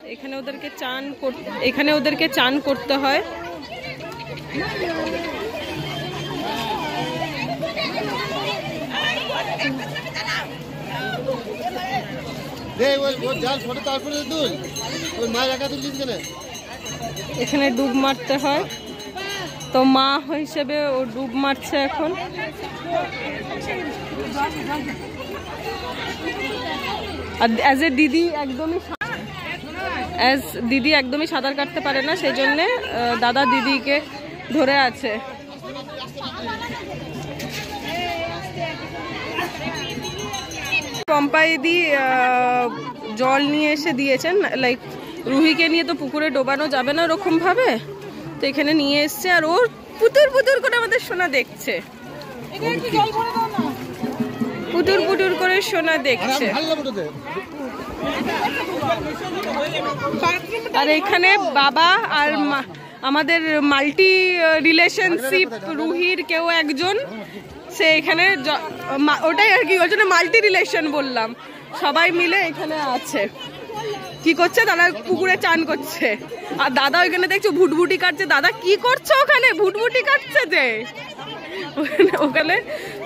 এখানে ওদেরকে চান করতে হয়। এখানে ডুব মারতে হয়, তো মা হিসেবে ও ডুব মারছে এখন। আর অ্যাজ দিদি একদমই সাঁতার কাটতে পারে না, সেই জন্যে দাদা দিদিকে ধরে আছে। পম্পাইদি জল নিয়ে এসে দিয়েছেন, লাইক রুহিকে নিয়ে তো পুকুরে ডোবানো যাবে না ওরকম ভাবে, তো এখানে নিয়ে এসছে। আর ওর পুতুর পুতুর করে আমাদের সোনা দেখছে, পুতুর পুতুর করে সোনা দেখছে। আর এখানে বাবা আর আমাদের মাল্টি রিলেশনশিপ রুহির কেউ একজন, সে এখানে ওটাই আর কি, ওই জন্য মাল্টি রিলেশন বললাম, সবাই মিলে এখানে আছে। কি করছে? দাদা পুকুরে চান করছে, আর দাদা ওইখানে দেখছো ভুটভুটি কাটছে। দাদা কি করছো ওখানে? ভুটভুটি কাটছে যে ওখানে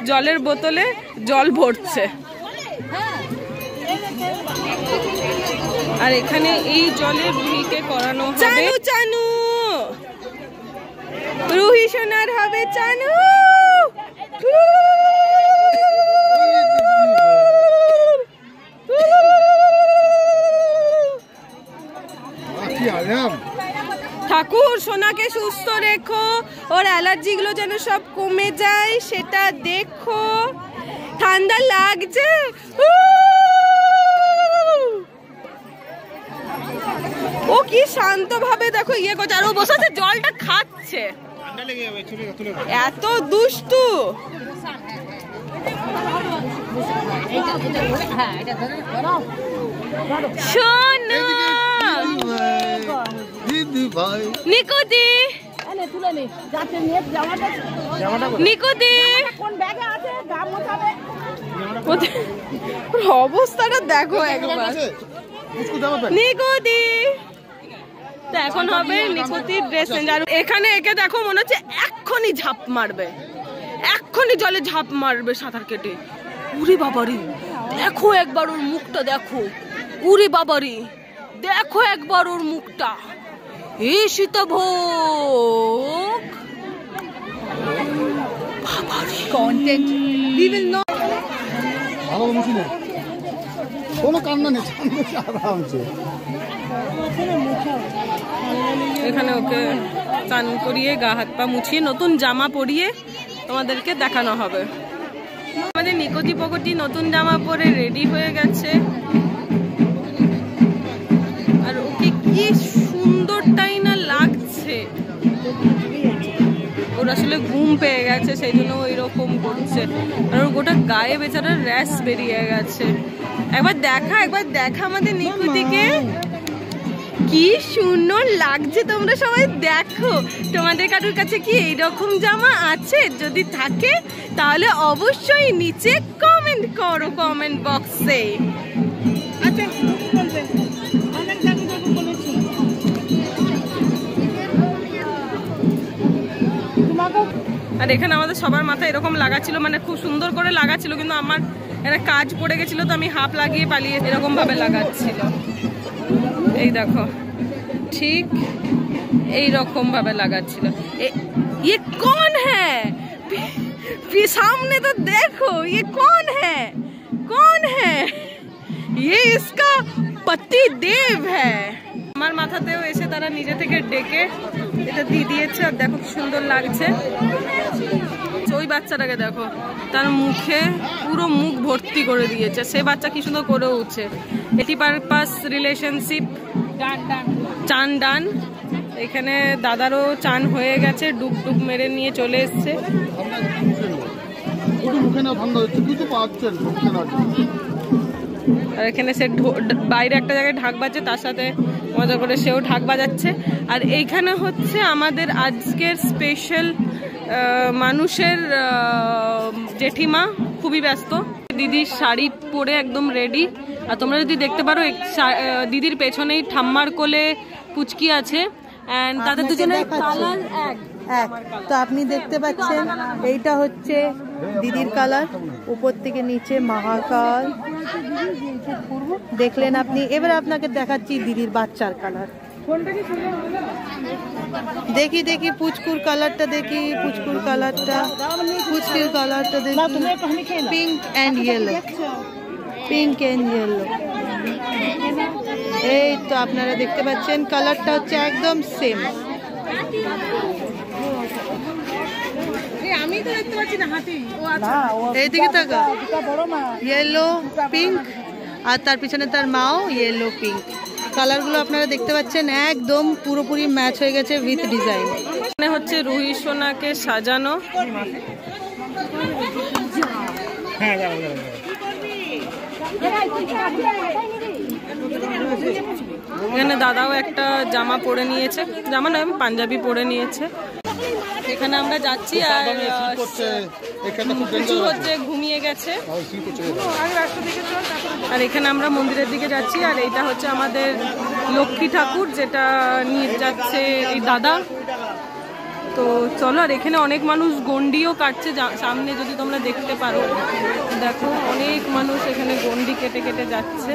জলের বোতলে জল ভরছে। আর এখানে এই জলে রুহিকে করানো হবে চানু, রুহি সোনার হবে চানু। ঠাকুর সোনাকে সুস্থ রেখো, ওর অ্যালার্জি গুলো যেন সব কমে যায় সেটা দেখো। ঠান্ডা লাগছে, ও কি শান্ত ভাবে দেখো ইয়ে করছে, আর ও বসে আছে জলটা খাচ্ছে। এত দুষ্টু। সোনা নিকুতি, নিকুতি অবস্থাটা দেখো একবার। নিকুতি তো এখন হবে নিকুতির ড্রেস চেঞ্জ। আর এখানে একে দেখো মনে হচ্ছে এক্ষুনি ঝাঁপ মারবে, এক্ষুনি জলে ঝাঁপ মারবে সাঁতার কেটে। উরি বাবারি, দেখো একবার ওর মুখটা দেখো। উরি বাবারি, দেখো একবার ওর মুখটা। এই সীতাভোগ বাবারি কন্টেন্ট উই উইল নট। ভালো মুছিস না, কোনো কান্না নেই, আরামসে। এখানে ওকে চান করিয়ে গা হাত পা মুছিয়ে নতুন জামা পরিয়ে তোমাদেরকে দেখানো হবে। আমাদের নিকতি পকটি নতুন জামা পরে রেডি হয়ে গেছে। আর ওকে কি সুন্দরটাই না লাগছে। ওর আসলে ঘুম পেয়ে গেছে, সেই জন্য ওই রকম করছে। আর ওর গোটা গায়ে বেচারার র্যাশ বেরিয়ে গেছে। একবার দেখা আমাদের নিকুতিকে, কি সুন্দর লাগছে। তোমরা সবাই দেখো, তোমাদের কারোর কাছে কি এইরকম জামা আছে? যদি থাকে তাহলে অবশ্যই নিচে কমেন্ট করো, কমেন্ট বক্সে। আর এখানে আমাদের সবার মাথায় এরকম লাগাচ্ছিল, মানে খুব সুন্দর করে লাগাচ্ছিল, কিন্তু আমার একটা কাজ পড়ে গেছিল, তো আমি হাফ লাগিয়ে পালিয়ে এরকম ভাবে লাগাচ্ছিল। এই দেখো ঠিক এই রকম ভাবে লাগাচ্ছিল। ये कौन है? सामने तो देखो, ये कौन है? कौन है? ये इसका पति देव है। আমার মাথাতেও এসে তারা নিজে থেকে ডেকে এটা দিয়ে দিয়েছে। আর দেখো কি সুন্দর লাগছে। ওই বাচ্চাটাকে দেখো, তার মুখে পুরো মুখ ভর্তি করে দিয়েছে। সে বাচ্চা কি সুন্দর করে উঠছে। এটি পারপাস রিলেশনশিপ চান ডান। এখানে দাদারও চান হয়ে গেছে, ডুব ডুব মেরে নিয়ে চলে এসছে। আর এখানে সে বাইরে একটা জায়গায় ঢাক বাজছে, তার সাথে মজা করে সেও ঢাক বাজাচ্ছে। আর এইখানে হচ্ছে আমাদের আজকের স্পেশাল মানুষের জেঠিমা, খুবই ব্যস্ত। দিদির শাড়ি পরে একদম রেডি, আর তোমরা যদি দেখতে পারো দিদির পেছনেই ঠাম্মার কোলে পুচকি আছে, এন্ড তাদের দুজনের কালার এক। তো আপনি দেখতে পাচ্ছেন এইটা হচ্ছে দিদির কালার, উপর থেকে নিচে মহাকাল দেখলেন আপনি। এবার আপনাকে দেখাচ্ছি দিদির বাচ্চার কালার। দেখি দেখি পুচকুর কালারটা, দেখি পুচকুর কালারটা, পুচকির কালারটা দেখি, pink and yellow, pink and yellow. এই তো আপনারা দেখতে পাচ্ছেন কালারটা হচ্ছে একদম সেম। আমি তো দেখতে পাচ্ছি না হাতি, এইদিকে থাকা ইয়েলো পিঙ্ক, আর তার পিছনে তার মাও ইয়েলো পিঙ্ক। কালারগুলো আপনারা দেখতে পাচ্ছেন একদম পুরোপুরি ম্যাচ হয়ে গেছে উইথ ডিজাইন। এখানে হচ্ছে রুহি সোনাকে সাজানো। এখানে দাদাও একটা জামা পরে নিয়েছে, জামা নয় পাঞ্জাবি পরে নিয়েছে। এখানে আমরা যাচ্ছি আর হচ্ছে ঘুমিয়ে গেছে। আর এখানে আমরা মন্দিরের দিকে যাচ্ছি, আর এইটা হচ্ছে আমাদের লক্ষ্মী ঠাকুর যেটা নিয়ে যাচ্ছে এই দাদা। তো চলো, আর এখানে অনেক মানুষ গন্ডিও কাটছে সামনে, যদি তোমরা দেখতে পারো, দেখো অনেক মানুষ এখানে গন্ডি কেটে কেটে যাচ্ছে।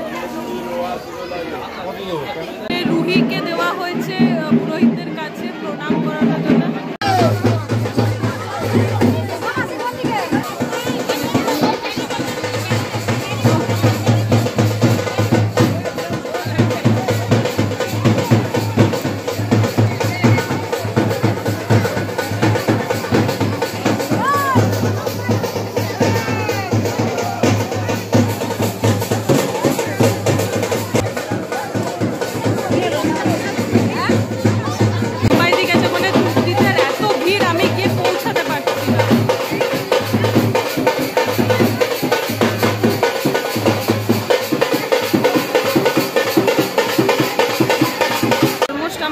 রুহিকে দেওয়া হয়েছে পুরোহিতদের কাছে প্রণাম করানোর জন্য।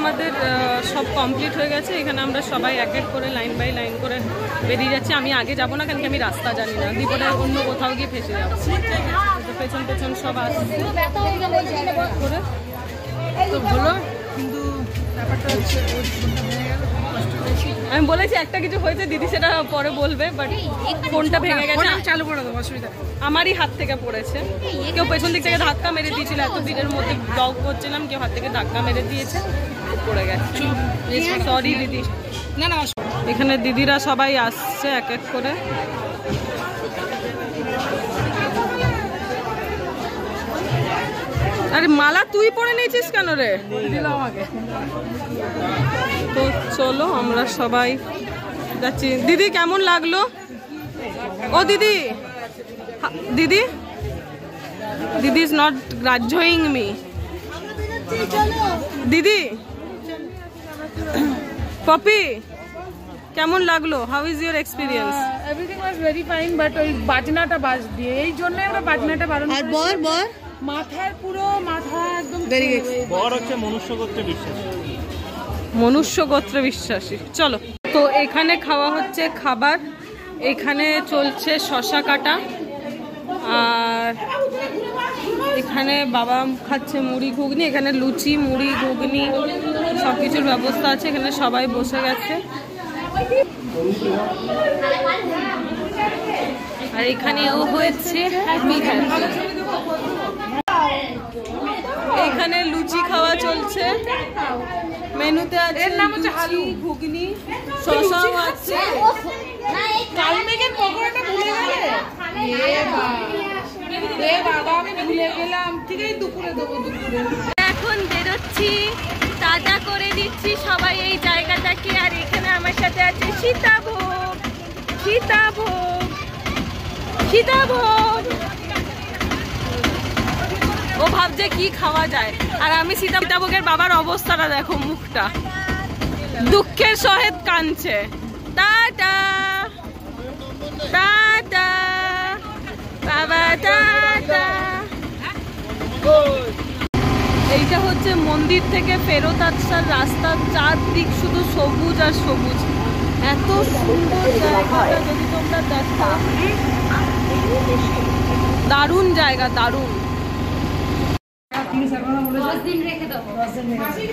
আমাদের সব কমপ্লিট হয়ে গেছে। এখানে আমরা সবাই এক এক করে লাইন বাই লাইন করে বেরিয়ে যাচ্ছি। আমি আগে যাবো না, কারণ কি আমি রাস্তা জানি না, বিপদে অন্য কোথাও গিয়ে ফেসে যাচ্ছি। পেছন পেছন সব আসছে করে, তো ভালো। কিন্তু ব্যাপারটা হচ্ছে আমি বলেছি একটা কিছু হয়েছে, দিদি সেটা পরে বলবে, বাট ফোনটা ভেঙে গেছে। চালু করে দেবো, অসুবিধা আমারই হাত থেকে পড়েছে। কেউ পেছন দিক থেকে ধাক্কা মেরে দিয়েছিল, এত ভিড়ের মধ্যে ব্লগ করছিলাম, কেউ হাত থেকে ধাক্কা মেরে দিয়েছে, পড়ে গেছে। সরি দিদি। না না, এখানে দিদিরা সবাই আসছে এক এক করে। আরে মালা তুই পরে নিয়েছিস কেন রে? তো চলো আমরা সবাই যাচ্ছি। দিদি কেমন লাগলো? ও দিদি, দিদি দিদি ইজ নট গ্রাহ্যing মি। দিদি পপি কেমন লাগলো? How is your experience? Everything was very fine, but ওই বাজনাটা বাজ দিয়ে, এই জন্য আমরা বাজনাটা বারণ করি। আর বর বর মাথার পুরো মাথা একদম বর হচ্ছে মনুষ্য গোত্রে বিশ্বাসী। মনুষ্য গোত্রে বিশ্বাসী। চলো, তো এখানে খাওয়া হচ্ছে খাবার। এখানে চলছে শশা কাটা, আর এখানে বাবা খাচ্ছে মুড়ি ঘুগনি। এখানে লুচি মুড়ি ঘুগনি সব কিছুর ব্যবস্থা আছে। এখানে সবাই বসে গেছে। আর এখানেও হয়েছে হ্যাপি হ্যাপি। এখানে লুচি খাওয়া চলছে। মেনুতে আছে লুচি ঘুগনি, শসাও আছে। কালমেঘের পকোড়াটা ভুলে গেলে? এ বাবা, আমি ভুলে গেলাম। ঠিক আছে, দুপুরে দেবো, দুপুরে। এখন বেরোচ্ছি, তাজা করে দিচ্ছি সবাই এই জায়গাটাকে। আর এখানে আমার সাথে আছে সীতাভোগ, সীতাভোগ, সীতাভোগ। ও ভাবছে কি খাওয়া যায়, আর আমি সীতাভোগের বাবার অবস্থাটা দেখো, মুখটা দুঃখের সহিত কাঁদছে। টাটা টাটা বাবা, টাটা। এইটা হচ্ছে মন্দির থেকে ফেরত আসার রাস্তা। চারদিক শুধু সবুজ আর সবুজ, এত সুন্দর জায়গাটা যদি তোমরা দেখো। দারুণ জায়গা, দারুণ।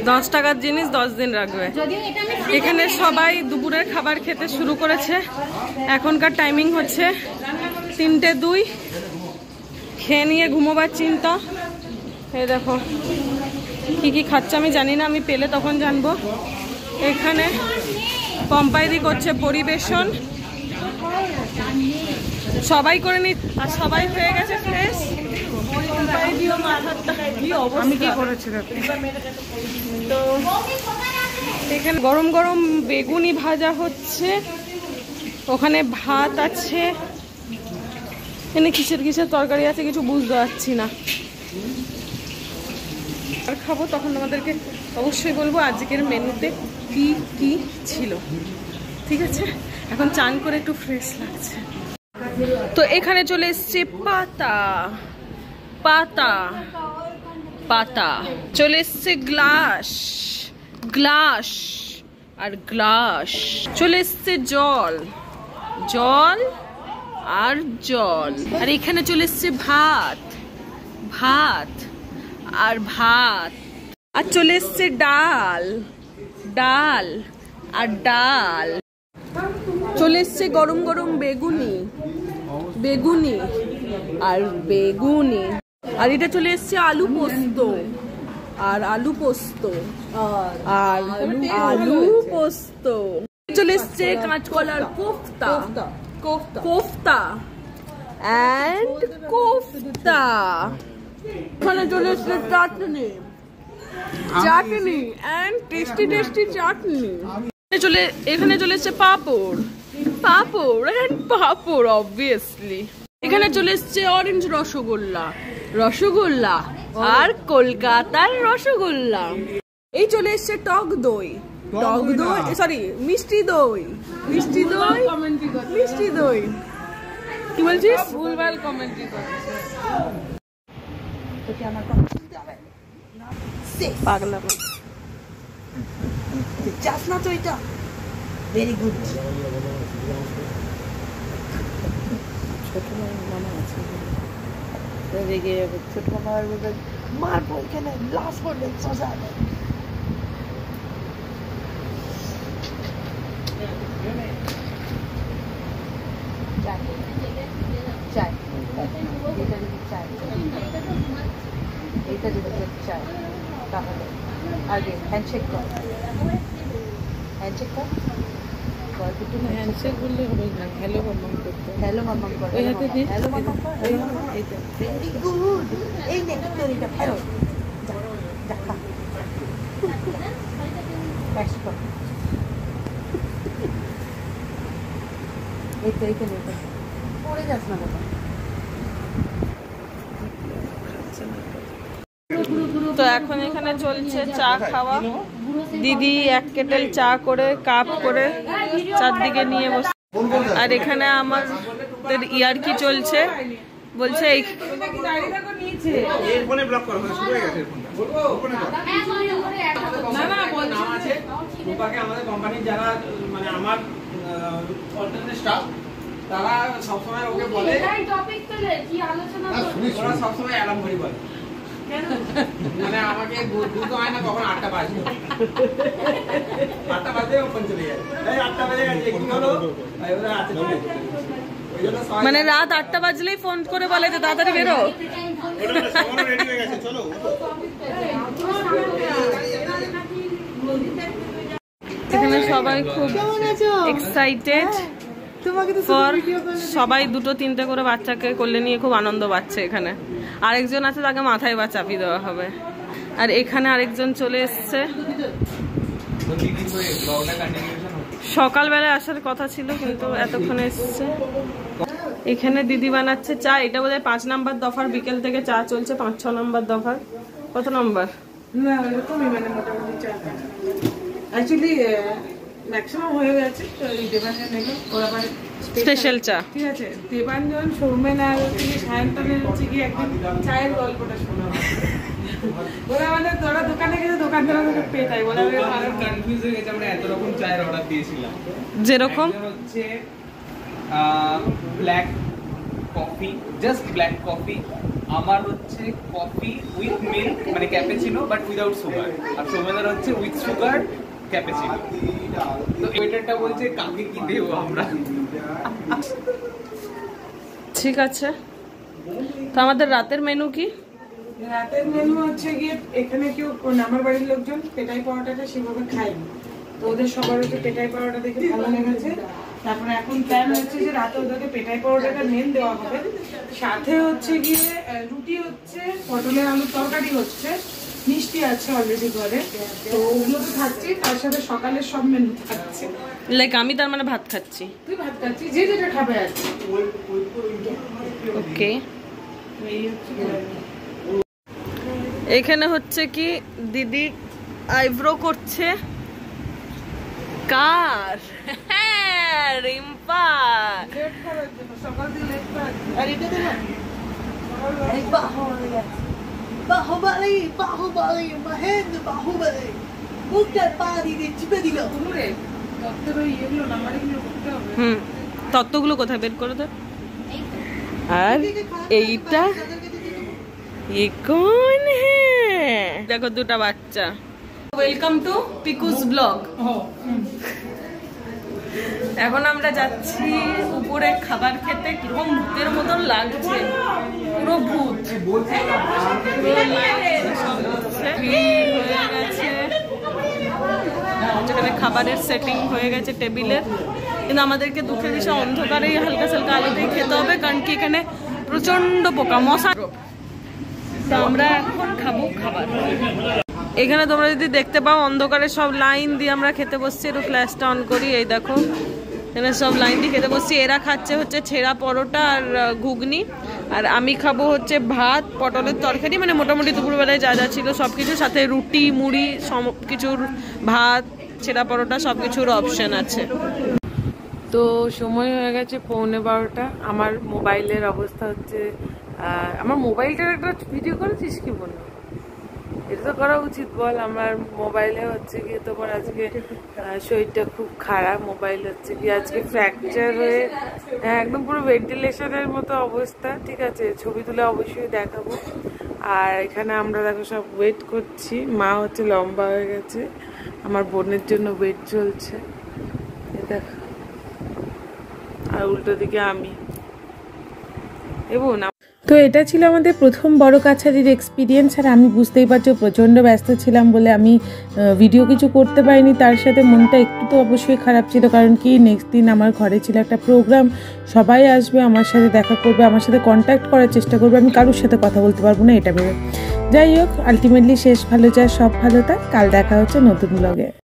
10 টাকার জিনিস 10 দিন রাখবে। এখানে সবাই দুপুরের খাবার খেতে শুরু করেছে। এখনকার টাইমিং হচ্ছে 3:02। খেয়ে নিয়ে ঘুমোবার চিন্তা। এই দেখো কি কি খাচ্ছে আমি জানি না, আমি পেলে তখন জানবো। এখানে পম্পাইদি করছে পরিবেশন, সবাই করে নি আর সবাই হয়ে গেছে ফ্রেশ। পম্পাইদিও মাথাটা কি অবস্থা, আমি কি করেছি তো এখানে গরম গরম বেগুনি ভাজা হচ্ছে, ওখানে ভাত আছে, এখানে কিসের কিসের তরকারি আছে কিছু বুঝতে পারছি না। আর খাবো তখন আমাদেরকে অবশ্যই বলবো আজকের মেনুতে কি কি ছিল, ঠিক আছে? এখন চান করে একটু ফ্রেশ লাগছে। তো এখানে চলে এসছে পাতা পাতা পাতা, চলে এসছে গ্লাস গ্লাস আর গ্লাস, চলে এসছে জল জল আর জল, আর এখানে চলে এসছে ভাত ভাত আর ভাত, আর চলে এসছে ডাল ডাল আর ডাল, চলে এসছে গরম গরম বেগুনি বেগুনি আর বেগুনি, আর এটা চলে এসছে আলু পোস্ত আর আলু পোস্ত আর আলু পোস্ত, চলে এসছে কাঁচকলার কোফতা কোফতা এন্ড কোফতা, এখানে চলে এসছে চাটনি চাটনি এন্ড টেস্টি টেস্টি চাটনি, এখানে চলে এসছে পাপড় পাপড় এন্ড পাপড় অবভিয়াসলি, এখানে চলে এসছে অরেঞ্জ রসগোল্লা রসগোল্লা আর কলকাতার রসগোল্লা, এই চলে এসছে টক দই সরি মিষ্টি দই মিষ্টি দই মিষ্টি দই, কি বলছিস? ভুলভাল কমেন্ট্রি করছে। পাগলা চাস না তো এটা ভেরি গুড। ছোট মামা আছে রেগে যাবে, ছোট মামা বলবে মারবো এখানে লাস্ট বললে সোজা চাই এটা যদি চাই এটা যদি চাই তাহলে আগে হ্যান্ডশেক কর হ্যান্ডশেক কর হ্যান্ডশেক বললে হবে না, হ্যালো মাম্মাম করতে, হ্যালো মাম্মাম কর ওই হাতে দে, হ্যালো মাম্মাম কর এইটা ভেরি গুড। এই নে তোর এটা ফেরো যা যা খা ব্যাস কর এই তো এইখানে পড়ে যাস না বাবা। তো এখন এখানে চলছে চা খাওয়া, দিদি 1 কেটেল চা করে কাপ করে চারদিকে নিয়ে বসে, আর এখানে আমাদের ইয়ার্কি চলছে, বলছে এই আমাদের কোম্পানির যারা মানে আমার স্টাফ তারা সবসময় ওকে বলে, ওরা সবসময় অ্যালার্ম ঘড়ি বলে, মানে আমাকে বুঝতে হয় না কখন 8টা বাজবে, 8টা বাজে ফোন চলে যায়, 8টা বাজে গেছে কি হলো, মানে রাত 8টা বাজলেই ফোন করে বলে যে তাড়াতাড়ি বেরো। এখানে সবাই খুব এক্সাইটেড, সবাই 2-3টে করে বাচ্চাকে কোলে নিয়ে খুব আনন্দ পাচ্ছে। এখানে আরেকজন আছে, তাকে মাথায় বা চাপিয়ে দেওয়া হবে, আর এখানে আরেকজন চলে এসছে। সকালবেলায় আসার কথা ছিল কিন্তু এতক্ষণে এসছে। এখানে দিদি বানাচ্ছে চা, এটা বোধহয় 5 নাম্বার দফার, বিকেল থেকে চা চলছে 5-6 নাম্বার দফার। কত নম্বর? না এরকমই মানে মোটামুটি চালটা অ্যাকচুয়ালি ম্যাক্সিমাম হয়ে গেছে। তো এই দেবানের নেই ওরা পারে স্পেশাল চা, ঠিক আছে। দেবাঞ্জন সৌমেন আর সায়ন্তনের হচ্ছে কি একদিন চায়ের গল্পটা শোনা ওরা মানে তোরা দোকানে গেছে, দোকানদারা পেয়ে তাই বলে কনফিউজ হয়ে গেছে। আমরা এত রকম চায়ের অর্ডার দিয়েছিলাম, যেরকম হচ্ছে black coffee, just black coffee. আমার হচ্ছে কফি উইথ মিল্ক মানে ক্যাপেচিনো বাট উইদাউট সুগার, আর সৌমেনের হচ্ছে উইথ সুগার ক্যাপেচিনো। তো ওয়েটারটা বলছে কাকে কি দেবো আমরা। ঠিক আছে, তো আমাদের রাতের মেনু কি? রাতের মেনু হচ্ছে গিয়ে এখানে কেউ আমার বাড়ির লোকজন পেটাই পরোটাটা সেভাবে খায়নি, তো ওদের সবার হচ্ছে পেটাই পরোটা দেখে ভালো লেগেছে। তারপরে এখন প্ল্যান হচ্ছে যে রাতে ওদেরকে পেটাই পরোটাটা মেন দেওয়া হবে, সাথে হচ্ছে গিয়ে রুটি হচ্ছে, পটলের আলুর তরকারি হচ্ছে, মিষ্টি আছে অলরেডি ঘরে, তো ওগুলো তো খাচ্ছি, তার সাথে সকালের সব মেনু থাকছে। লাইক আমি তার মানে ভাত খাচ্ছি। তুই ভাত খাচ্ছিস, যে যেটা খাবে আর কি। ওকে, এই হচ্ছে plan। এখানে হচ্ছে কি দিদি আইব্রো করছে। কার? হ্যাঁ, রিম্পা। লেট করার জন্য, সকাল দিয়ে লেট করার জন্য। আর এটা দেবো? এই বাহুবলী, বাহুবলী, মহেন্দ্র বাহুবলী, বুকটার পা দিয়ে চিপে দিল। রে ডক্টর ওই এগুলো নাম্বারিংগুলো করতে হবে। তত্ত্বগুলো কোথায় বের করে দে। আর এইটা ये कौन है? देखो দুটা বাচ্চা। Welcome to পিকুস blog. এখন আমরা যাচ্ছি উপরে খাবার খেতে। কিরকম ভূতের মতন লাগছে, পুরো ভূত। যেখানে খাবারের সেটিং হয়ে গেছে টেবিলের, কিন্তু আমাদেরকে দুঃখের বিষয় অন্ধকারেই হালকা সালকা আলোতেই খেতে হবে, কারণ কি এখানে প্রচন্ড পোকা মশা। তো আমরা এখন খাবো খাবার। এখানে তোমরা যদি দেখতে পাও অন্ধকারে সব লাইন দিয়ে আমরা খেতে বসছি। একটু ফ্ল্যাশটা অন করি, এই দেখো এখানে সব লাইন দিয়ে খেতে বসছি। এরা খাচ্ছে হচ্ছে ছেঁড়া পরোটা আর ঘুগনি, আর আমি খাবো হচ্ছে ভাত, পটলের তরকারি, মানে মোটামুটি দুপুরবেলায় যা যা ছিল সব কিছু, সাথে রুটি মুড়ি সব কিছুর, ভাত, ছেঁড়া পরোটা সব কিছুর অপশন আছে। তো সময় হয়ে গেছে 11:15। আমার মোবাইলের অবস্থা হচ্ছে, আমার মোবাইলটার একটা ভিডিও করেছিস কি বলবো, এটা তো করা উচিত বল। আমার মোবাইলে হচ্ছে কি তোমার আজকে শরীরটা খুব খারাপ, মোবাইল হচ্ছে কি আজকে ফ্র্যাকচার হয়ে একদম পুরো ভেন্টিলেশনের মতো অবস্থা। ঠিক আছে, ছবি তুলে অবশ্যই দেখাবো। আর এখানে আমরা দেখো সব ওয়েট করছি। মা হচ্ছে লম্বা হয়ে গেছে, আমার বোনের জন্য ওয়েট চলছে, দেখো। আর উল্টো দিকে আমি এবং তো এটা ছিল আমাদের প্রথম বড় কাছারির এক্সপিরিয়েন্স। আর আমি বুঝতেই পারছি প্রচণ্ড ব্যস্ত ছিলাম বলে আমি ভিডিও কিছু করতে পারিনি। তার সাথে মনটা একটু তো অবশ্যই খারাপ ছিল, কারণ কি নেক্সট দিন আমার ঘরে ছিল একটা প্রোগ্রাম, সবাই আসবে, আমার সাথে দেখা করবে, আমার সাথে কন্ট্যাক্ট করার চেষ্টা করবে, আমি কারোর সাথে কথা বলতে পারবো না এটা ভেবে। যাই হোক, আলটিমেটলি শেষ ভালো যায়, সব ভালো থাক। কাল দেখা হচ্ছে নতুন ব্লগে।